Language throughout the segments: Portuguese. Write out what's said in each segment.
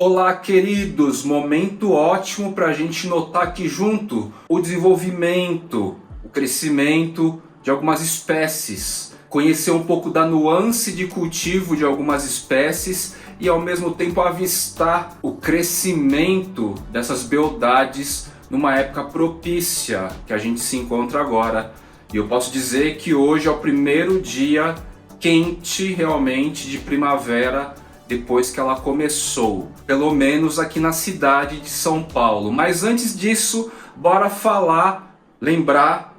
Olá, queridos! Momento ótimo para a gente notar aqui junto o desenvolvimento, o crescimento de algumas espécies, conhecer um pouco da nuance de cultivo de algumas espécies e ao mesmo tempo avistar o crescimento dessas beldades numa época propícia que a gente se encontra agora. E eu posso dizer que hoje é o primeiro dia quente realmente de primavera depois que ela começou, pelo menos aqui na cidade de São Paulo. Mas antes disso, bora falar,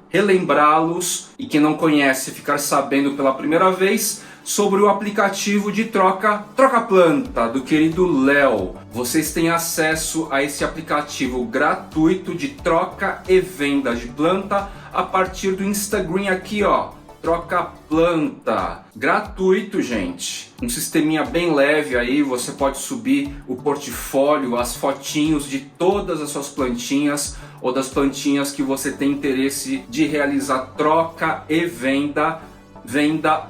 relembrá-los e quem não conhece ficar sabendo pela primeira vez sobre o aplicativo de troca planta do querido Léo. Vocês têm acesso a esse aplicativo gratuito de troca e venda de planta a partir do Instagram aqui, ó. Troca planta, gratuito, gente. Um sisteminha bem leve aí, você pode subir o portfólio, as fotinhos de todas as suas plantinhas ou das plantinhas que você tem interesse de realizar troca e venda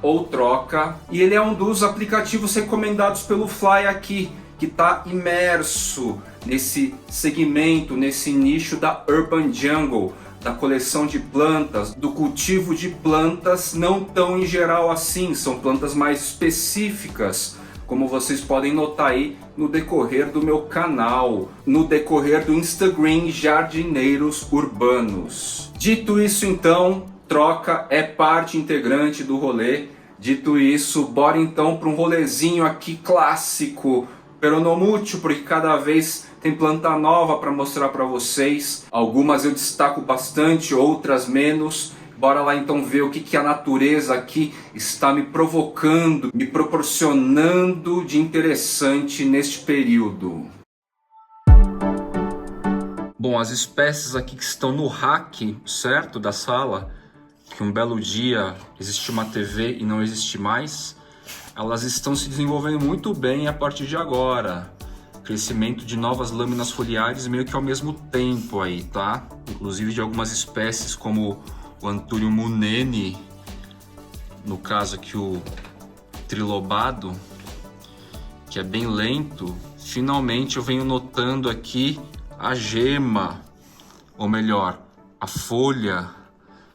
ou troca. E ele é um dos aplicativos recomendados pelo Fly aqui, que está imerso nesse segmento, nesse nicho da Urban Jungle, da coleção de plantas, do cultivo de plantas não tão em geral assim, são plantas mais específicas, como vocês podem notar aí no decorrer do meu canal, no decorrer do Instagram Jardineiros Urbanos. Dito isso então, troca é parte integrante do rolê. Dito isso, bora então para um rolezinho aqui clássico, peronomútil, porque cada vez tem planta nova para mostrar para vocês. Algumas eu destaco bastante, outras menos. Bora lá então ver o que a natureza aqui está me provocando, me proporcionando de interessante neste período. Bom, as espécies aqui que estão no rack, certo, da sala, que um belo dia existiu uma TV e não existe mais, elas estão se desenvolvendo muito bem a partir de agora. Crescimento de novas lâminas foliares meio que ao mesmo tempo aí, tá? Inclusive de algumas espécies como o Anthurium munene, no caso aqui o trilobado, que é bem lento. Finalmente eu venho notando aqui a gema, ou melhor, a folha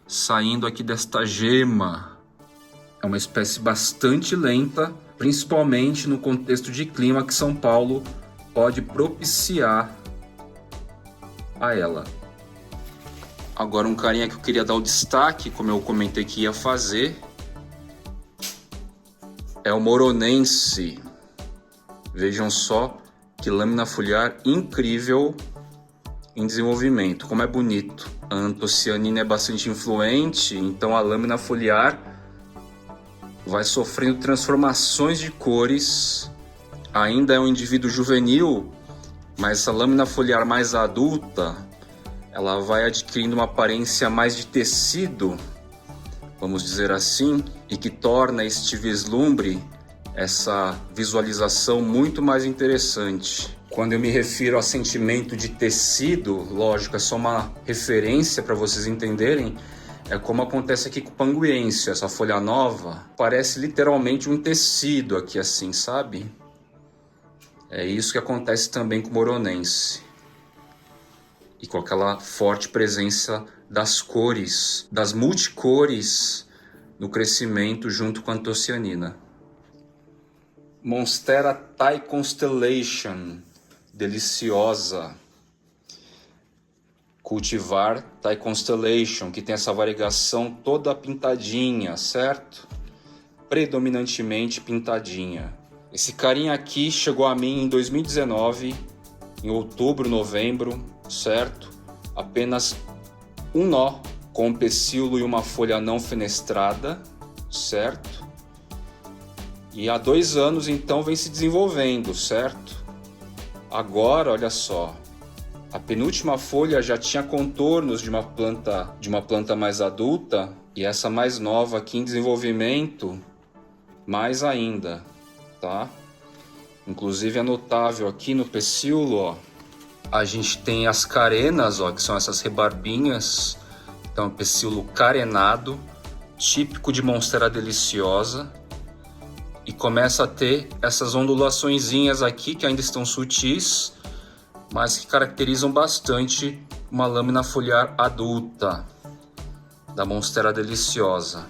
saindo aqui desta gema. É uma espécie bastante lenta, principalmente no contexto de clima que São Paulo pode propiciar a ela. Agora um carinha que eu queria dar o destaque, como eu comentei que ia fazer, é o moronense. Vejam só que lâmina foliar incrível em desenvolvimento, como é bonito. A antocianina é bastante influente, então a lâmina foliar vai sofrendo transformações de cores. Ainda é um indivíduo juvenil, mas essa lâmina foliar mais adulta, ela vai adquirindo uma aparência mais de tecido, vamos dizer assim, e que torna este vislumbre, essa visualização muito mais interessante. Quando eu me refiro a sentimento de tecido, lógico, é só uma referência para vocês entenderem, é como acontece aqui com o panguense, essa folha nova, parece literalmente um tecido aqui assim, sabe? É isso que acontece também com o moronense. E com aquela forte presença das cores, das multicores no crescimento junto com a antocianina. Monstera Thai Constellation, deliciosa. Cultivar Thai Constellation, que tem essa variegação toda pintadinha, certo? Predominantemente pintadinha. Esse carinha aqui chegou a mim em 2019, em outubro, novembro, certo? Apenas um nó com um pecíolo e uma folha não fenestrada, certo? E há 2 anos então vem se desenvolvendo, certo? Agora, olha só, a penúltima folha já tinha contornos de uma planta mais adulta e essa mais nova aqui em desenvolvimento, mais ainda. Tá? Inclusive é notável aqui no pecíolo, ó, a gente tem as carenas, ó, que são essas rebarbinhas. Então, pecíolo carenado, típico de Monstera deliciosa. e começa a ter essas ondulaçõezinhas aqui que ainda estão sutis, mas que caracterizam bastante uma lâmina foliar adulta da Monstera deliciosa.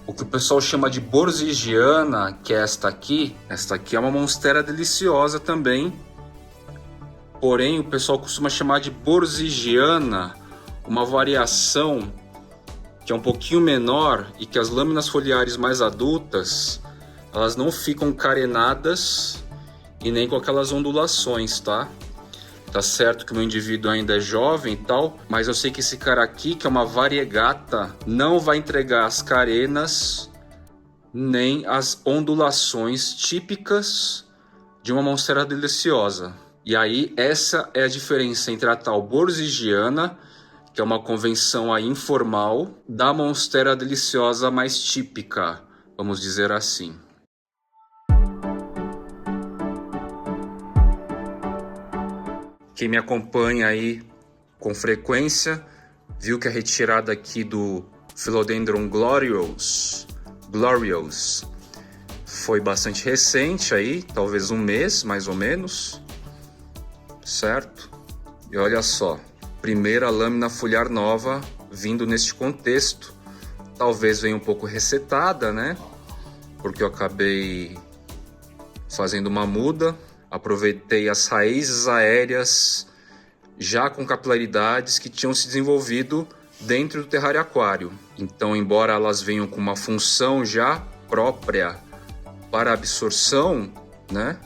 O que o pessoal chama de borsigiana, que é esta aqui é uma Monstera deliciosa também, porém o pessoal costuma chamar de borsigiana uma variação que é um pouquinho menor e que as lâminas foliares mais adultas, elas não ficam carenadas e nem com aquelas ondulações, tá? Tá certo que o meu indivíduo ainda é jovem e tal, mas eu sei que esse cara aqui, que é uma variegata, não vai entregar as carenas nem as ondulações típicas de uma Monstera deliciosa. E aí essa é a diferença entre a tal borsigiana, que é uma convenção aí informal, da Monstera deliciosa mais típica, vamos dizer assim. Quem me acompanha aí com frequência viu que a retirada aqui do Philodendron gloriose foi bastante recente aí, talvez um mês mais ou menos, certo? E olha só, primeira lâmina foliar nova vindo neste contexto, talvez venha um pouco resetada, né? Porque eu acabei fazendo uma muda. Aproveitei as raízes aéreas já com capilaridades que tinham se desenvolvido dentro do terrário aquário. Então, embora elas venham com uma função já própria para absorção, né?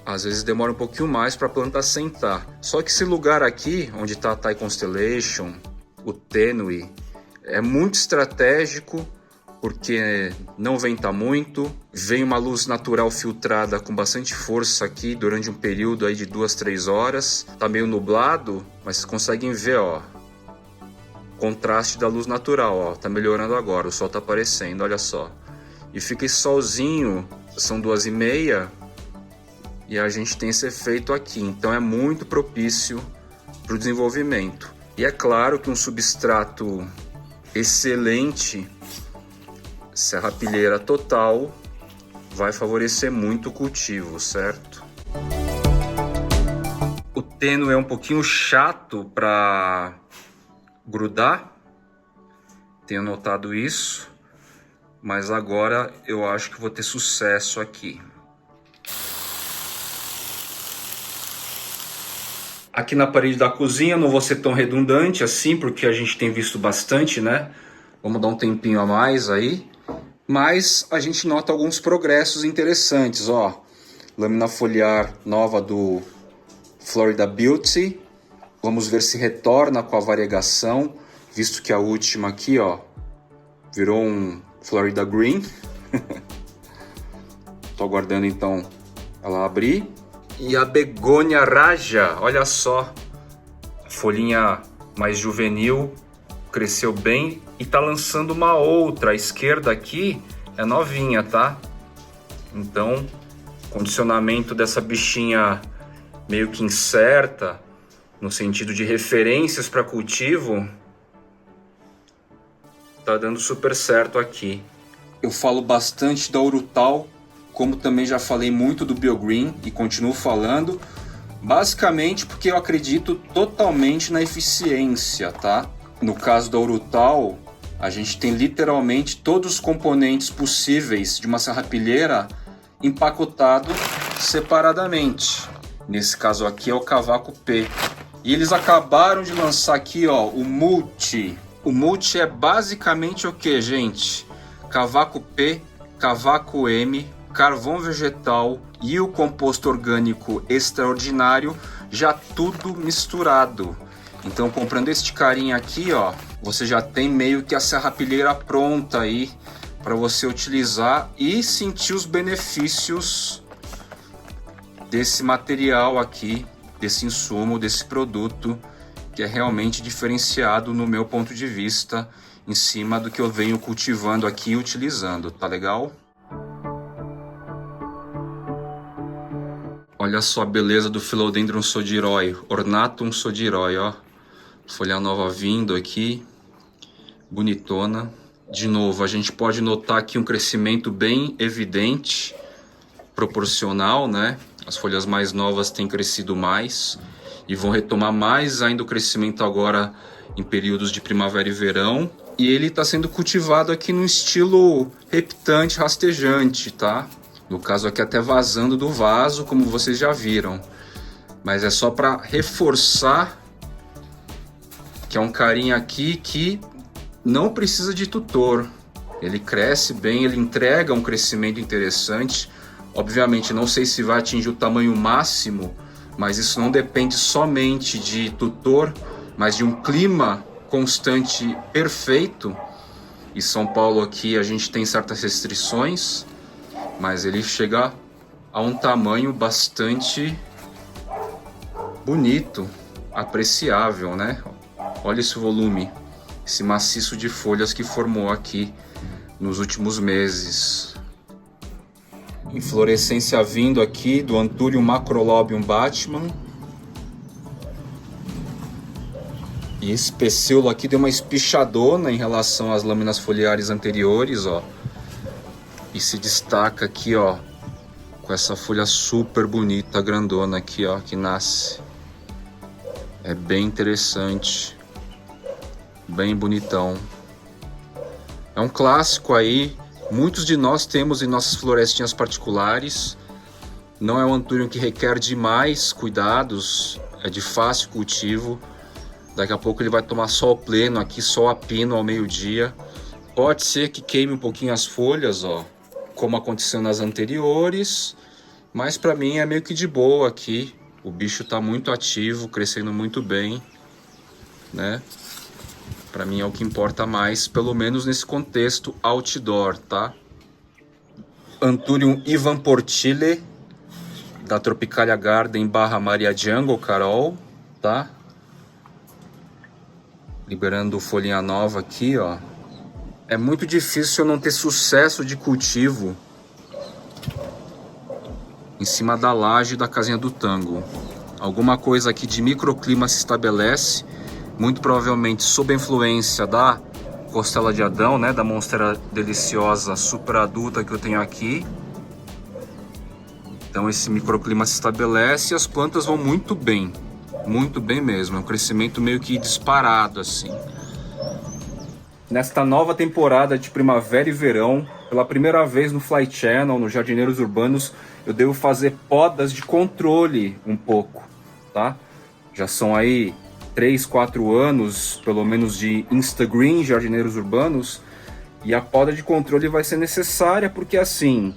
Às vezes demora um pouquinho mais para a planta assentar. Só que esse lugar aqui, onde está a Thai Constellation, o tênue, é muito estratégico, porque não venta muito, vem uma luz natural filtrada com bastante força aqui durante um período aí de 2-3 horas. Tá meio nublado, mas vocês conseguem ver, ó, o contraste da luz natural, ó, tá melhorando agora, o sol tá aparecendo, olha só. E fica esse solzinho, são 2h30, e a gente tem esse efeito aqui, então é muito propício para o desenvolvimento. E é claro que um substrato excelente, serrapilheira total, vai favorecer muito o cultivo, certo? O tênue é um pouquinho chato para grudar, tenho notado isso, mas agora eu acho que vou ter sucesso aqui. Aqui na parede da cozinha não vou ser tão redundante assim, porque a gente tem visto bastante, né? Vamos dar um tempinho a mais aí. Mas a gente nota alguns progressos interessantes, ó. Lâmina foliar nova do Florida Beauty. Vamos ver se retorna com a variegação, visto que a última aqui, ó, virou um Florida Green. Tô aguardando então ela abrir. E a Begônia Raja, olha só, folhinha mais juvenil, cresceu bem e tá lançando uma outra. A esquerda aqui é novinha, tá? Então, condicionamento dessa bichinha meio que incerta, no sentido de referências para cultivo, tá dando super certo aqui. Eu falo bastante da Urutau, como também já falei muito do BioGreen e continuo falando, basicamente porque eu acredito totalmente na eficiência, tá? No caso da Urutau, a gente tem literalmente todos os componentes possíveis de uma serrapilheira empacotado separadamente. Nesse caso aqui é o Cavaco P. E eles acabaram de lançar aqui, ó, o Multi. O Multi é basicamente o que, gente? Cavaco P, Cavaco M, carvão vegetal e o composto orgânico extraordinário, já tudo misturado. Então, comprando este carinha aqui, ó, você já tem meio que a serrapilheira pronta aí para você utilizar e sentir os benefícios desse material aqui, desse insumo, desse produto, que é realmente diferenciado no meu ponto de vista, em cima do que eu venho cultivando aqui e utilizando, tá legal? Olha só a beleza do Philodendron Sodiroi, Ornatum Sodiroi, ó. Folha nova vindo aqui, bonitona. De novo, a gente pode notar aqui um crescimento bem evidente, proporcional, né? As folhas mais novas têm crescido mais e vão retomar mais ainda o crescimento agora em períodos de primavera e verão. E ele está sendo cultivado aqui no estilo reptante, rastejante, tá? No caso aqui até vazando do vaso, como vocês já viram. Mas é só para reforçar que é um carinha aqui que não precisa de tutor. Ele cresce bem, ele entrega um crescimento interessante. Obviamente não sei se vai atingir o tamanho máximo, mas isso não depende somente de tutor, mas de um clima constante perfeito. Em São Paulo aqui a gente tem certas restrições, mas ele chega a um tamanho bastante bonito, apreciável, né? Olha esse volume, esse maciço de folhas que formou aqui nos últimos meses. Inflorescência vindo aqui do Anthurium macrolobium Batman. E esse pecíolo aqui deu uma espichadona em relação às lâminas foliares anteriores, ó. E se destaca aqui, ó, com essa folha super bonita, grandona aqui, ó, que nasce. É bem interessante. Bem bonitão. É um clássico aí. Muitos de nós temos em nossas florestinhas particulares. Não é um Anthurium que requer demais cuidados. É de fácil cultivo. Daqui a pouco ele vai tomar sol pleno aqui, sol a pino ao meio-dia. Pode ser que queime um pouquinho as folhas, ó, como aconteceu nas anteriores. Mas para mim é meio que de boa aqui. O bicho está muito ativo, crescendo muito bem, né? Para mim é o que importa mais, pelo menos nesse contexto outdoor, tá? Anthurium Ivan Portile, da Tropicalia Garden / Maria Jungle, Carol, tá? Liberando folhinha nova aqui, ó. É muito difícil eu não ter sucesso de cultivo em cima da laje da casinha do Tango. Alguma coisa aqui de microclima se estabelece, muito provavelmente sob a influência da costela de Adão, né, da monstera deliciosa super adulta que eu tenho aqui. Então esse microclima se estabelece e as plantas vão muito bem mesmo. É um crescimento meio que disparado assim. Nesta nova temporada de primavera e verão, pela primeira vez no Fly Channel, no Jardineiros Urbanos, eu devo fazer podas de controle um pouco, tá? Já são aí 3, 4 anos, pelo menos, de Instagram Jardineiros Urbanos, e a poda de controle vai ser necessária porque, assim,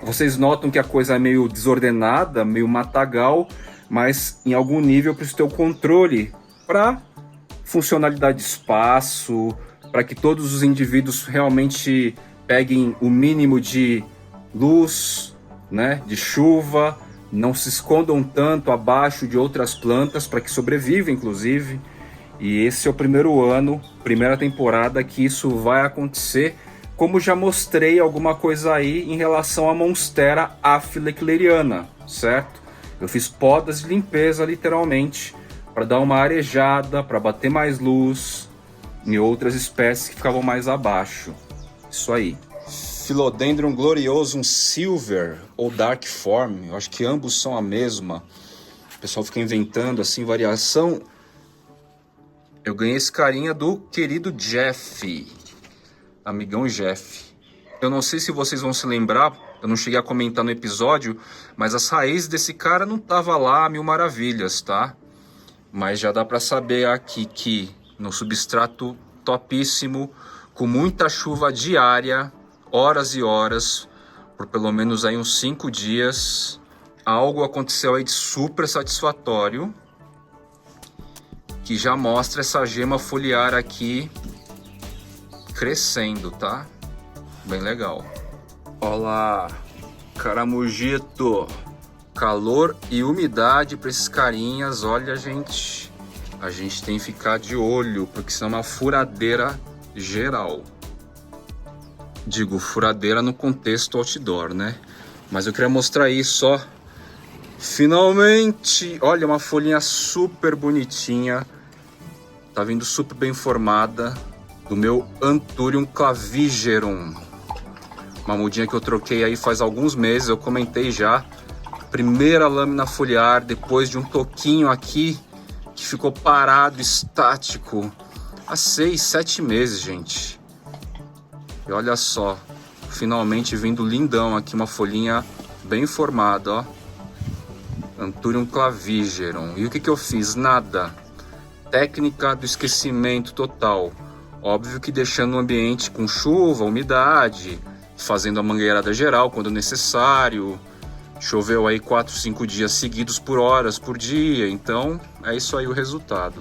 vocês notam que a coisa é meio desordenada, meio matagal, mas em algum nível eu preciso ter o controle para funcionalidade de espaço, para que todos os indivíduos realmente peguem o mínimo de luz, né, de chuva, não se escondam tanto abaixo de outras plantas para que sobrevivam, inclusive. E esse é o primeiro ano, primeira temporada que isso vai acontecer, como já mostrei alguma coisa aí em relação à Monstera aphylecleriana, certo? Eu fiz podas de limpeza, literalmente, para dar uma arejada, para bater mais luz em outras espécies que ficavam mais abaixo. Isso aí. Philodendron gloriosum silver ou dark form, eu acho que ambos são a mesma. O pessoal fica inventando assim variação. Eu ganhei esse carinha do querido Jeff, amigão Jeff. Eu não sei se vocês vão se lembrar, eu não cheguei a comentar no episódio, mas as raízes desse cara não tava lá a mil maravilhas, tá? Mas já dá para saber aqui que no substrato topíssimo, com muita chuva diária, horas e horas, por pelo menos aí uns 5 dias, algo aconteceu aí de super satisfatório, que já mostra essa gema foliar aqui crescendo, tá? Bem legal. Olá, caramujito. Calor e umidade para esses carinhas, olha, gente, a gente tem que ficar de olho, porque isso é uma furadeira geral. Digo, furadeira no contexto outdoor, né? Mas eu queria mostrar isso, ó. Finalmente! Olha, uma folhinha super bonitinha. Tá vindo super bem formada. do meu Anthurium clavigerum. Uma mudinha que eu troquei aí faz alguns meses, eu comentei já. Primeira lâmina foliar, depois de um toquinho aqui, que ficou parado, estático, há 6, 7 meses, gente. E olha só, finalmente vindo lindão aqui, uma folhinha bem formada, ó. Anthurium clavigerum. E o que eu fiz? Nada. Técnica do esquecimento total. Óbvio que deixando o ambiente com chuva, umidade, fazendo a mangueirada geral quando necessário. Choveu aí 4, 5 dias seguidos por horas, por dia, então é isso aí o resultado.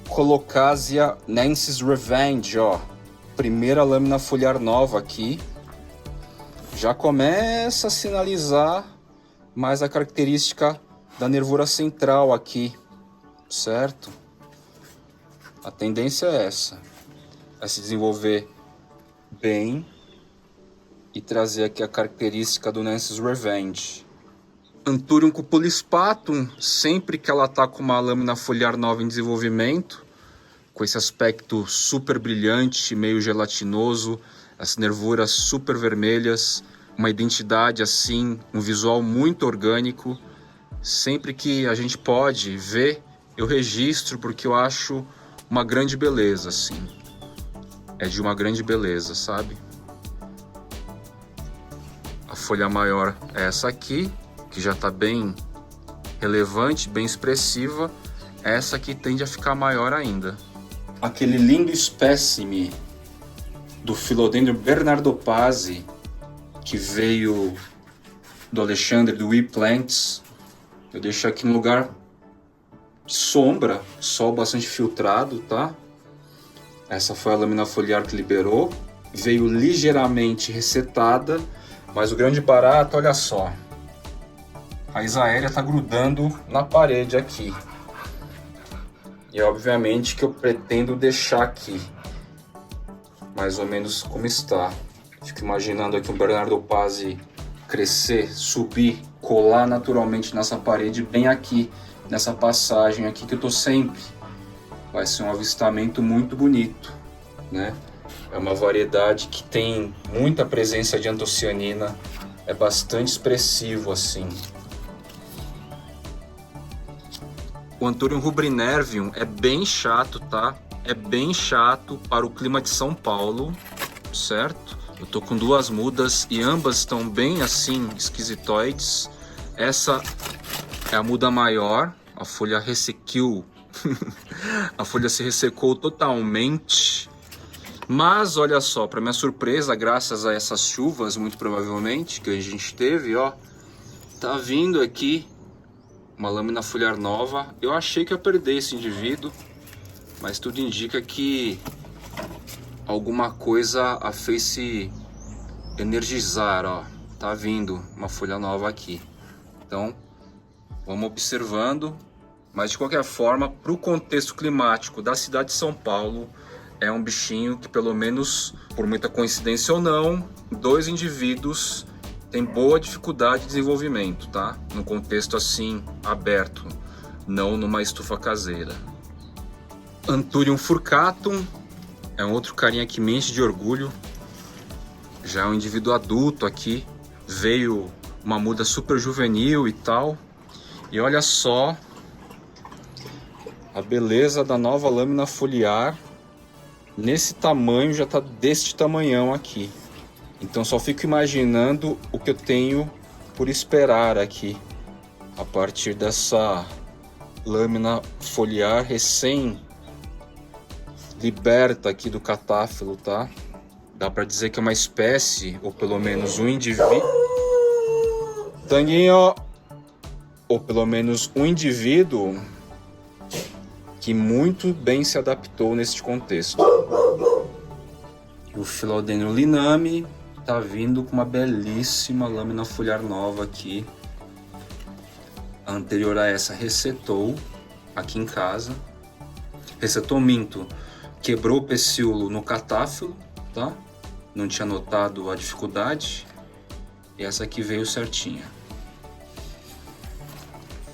Colocasia Nancy's Revenge, ó. Primeira lâmina foliar nova aqui. Já começa a sinalizar mais a característica da nervura central aqui, certo? A tendência é essa, é se desenvolver bem e trazer aqui a característica do Nancy's Revenge. Anthurium cupulispatum, sempre que ela tá com uma lâmina foliar nova em desenvolvimento, com esse aspecto super brilhante, meio gelatinoso, as nervuras super vermelhas, uma identidade assim, um visual muito orgânico. Sempre que a gente pode ver, eu registro porque eu acho uma grande beleza, assim. É de uma grande beleza, sabe? A folha maior é essa aqui, que já está bem relevante, bem expressiva. Essa aqui tende a ficar maior ainda. Aquele lindo espécime do Philodendron bernardopase, que veio do Alexandre do WePlants. Eu deixo aqui no lugar de sombra, sol bastante filtrado, tá? Essa foi a lâmina foliar que liberou. Veio ligeiramente ressetada, mas o grande barato, olha só. A raiz aérea tá grudando na parede aqui. E obviamente que eu pretendo deixar aqui, mais ou menos como está. Fico imaginando aqui um bernardopase crescer, subir, colar naturalmente nessa parede, bem aqui, nessa passagem aqui que eu tô sempre. Vai ser um avistamento muito bonito, né? É uma variedade que tem muita presença de antocianina, é bastante expressivo assim. O Anthurium rubrinervium é bem chato, tá? É bem chato para o clima de São Paulo, certo? Eu tô com duas mudas e ambas estão bem assim, esquisitoides. Essa é a muda maior, a folha ressequiu. A folha se ressecou totalmente. Mas olha só, para minha surpresa, graças a essas chuvas, muito provavelmente, que a gente teve, ó, tá vindo aqui uma lâmina foliar nova. Eu achei que ia perder esse indivíduo, mas tudo indica que alguma coisa a fez se energizar, ó. Tá vindo uma folha nova aqui. Então, vamos observando. Mas de qualquer forma, para o contexto climático da cidade de São Paulo, é um bichinho que, pelo menos por muita coincidência ou não, 2 indivíduos têm boa dificuldade de desenvolvimento, tá? Num contexto assim, aberto, não numa estufa caseira. Anthurium furcatum é um outro carinha que me enche de orgulho. Já é um indivíduo adulto aqui, veio uma muda super juvenil e tal. E olha só a beleza da nova lâmina foliar. Nesse tamanho, já tá deste tamanhão aqui. Então só fico imaginando o que eu tenho por esperar aqui, a partir dessa lâmina foliar recém liberta aqui do catáfilo, tá? Dá pra dizer que é uma espécie, ou pelo menos um indivíduo. Tanguinho! Ou pelo menos um indivíduo que muito bem se adaptou neste contexto. E o Philodendron liname tá vindo com uma belíssima lâmina foliar nova aqui. A anterior a essa ressetou aqui em casa. Ressetou, minto. Quebrou o pecíolo no catáfilo, tá? Não tinha notado a dificuldade. E essa aqui veio certinha.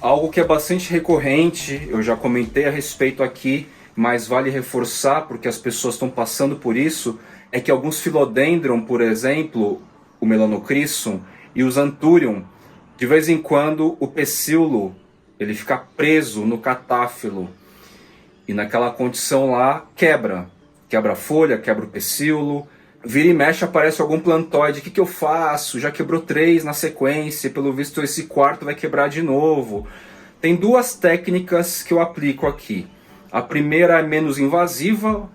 Algo que é bastante recorrente, eu já comentei a respeito aqui, mas vale reforçar porque as pessoas estão passando por isso, é que alguns Philodendron, por exemplo, o Melanocryssum e os Anthurium, de vez em quando o pecíolo ele fica preso no catáfilo e naquela condição lá quebra a folha, quebra o pecíolo, vira e mexe aparece algum plantóide. O que eu faço? Já quebrou 3 na sequência, pelo visto esse quarto vai quebrar de novo. Tem 2 técnicas que eu aplico aqui. A primeira é menos invasiva,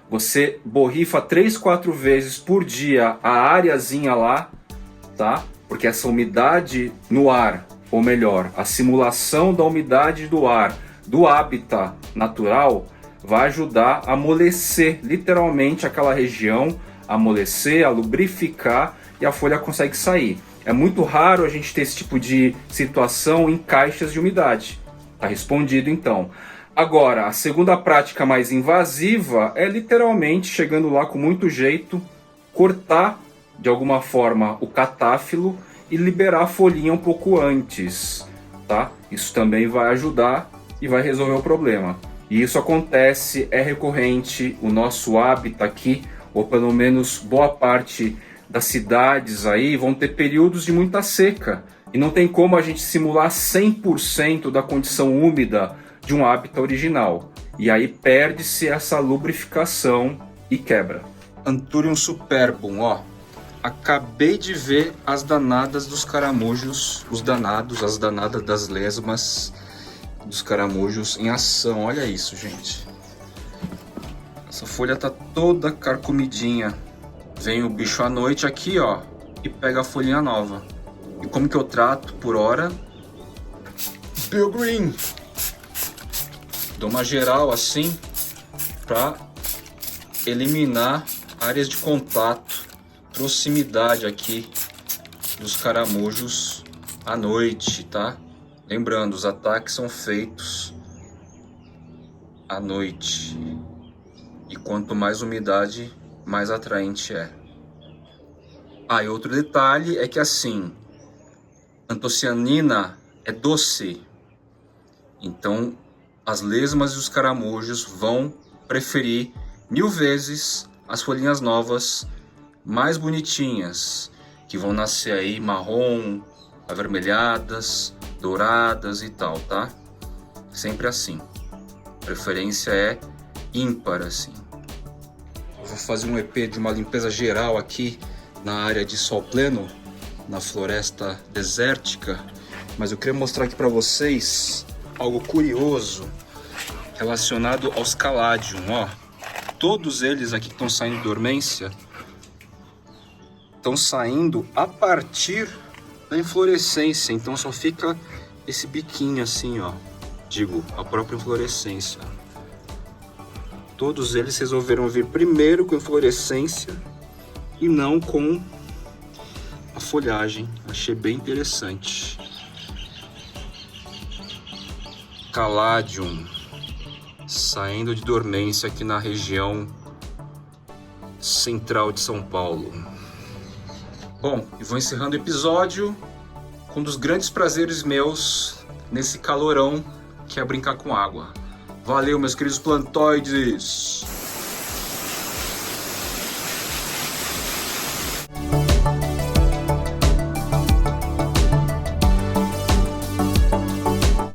você borrifa 3, 4 vezes por dia a areazinha lá, tá? Porque essa umidade no ar, ou melhor, a simulação da umidade do ar, do hábitat natural, vai ajudar a amolecer literalmente aquela região, a amolecer, a lubrificar e a folha consegue sair. É muito raro a gente ter esse tipo de situação em caixas de umidade. Tá respondido então. Agora, a segunda prática mais invasiva é literalmente chegando lá com muito jeito, cortar de alguma forma o catáfilo e liberar a folhinha um pouco antes, tá? Isso também vai ajudar e vai resolver o problema. E isso acontece, é recorrente, o nosso hábitat aqui, ou pelo menos boa parte das cidades aí, vão ter períodos de muita seca. E não tem como a gente simular 100% da condição úmida de um hábitat original. E aí perde-se essa lubrificação e quebra. Anthurium superbum, ó. Acabei de ver as danadas dos caramujos, os danados, as danadas das lesmas dos caramujos em ação. Olha isso, gente. Essa folha tá toda carcomidinha. Vem o bicho à noite aqui, ó, e pega a folhinha nova. E como que eu trato por hora? Biogreen. Dou uma geral assim para eliminar áreas de contato, proximidade aqui dos caramujos à noite, tá? Lembrando, os ataques são feitos à noite. E quanto mais umidade, mais atraente é. Ah, e outro detalhe é que assim, antocianina é doce. Então, as lesmas e os caramujos vão preferir 1000 vezes as folhinhas novas mais bonitinhas, que vão nascer aí marrom, avermelhadas, douradas e tal, tá? Sempre assim. Preferência é ímpar, assim. Eu vou fazer um EP de uma limpeza geral aqui na área de sol pleno, na floresta desértica, mas eu queria mostrar aqui para vocês algo curioso relacionado aos Caladium, ó. Todos eles aqui que estão saindo de dormência estão saindo a partir da inflorescência, então só fica esse biquinho assim, ó. Digo, a própria inflorescência. Todos eles resolveram vir primeiro com a inflorescência e não com a folhagem. Achei bem interessante. Caladium saindo de dormência aqui na região central de São Paulo. Bom, e vou encerrando o episódio com um dos grandes prazeres meus nesse calorão, que é brincar com água. Valeu, meus queridos plantóides!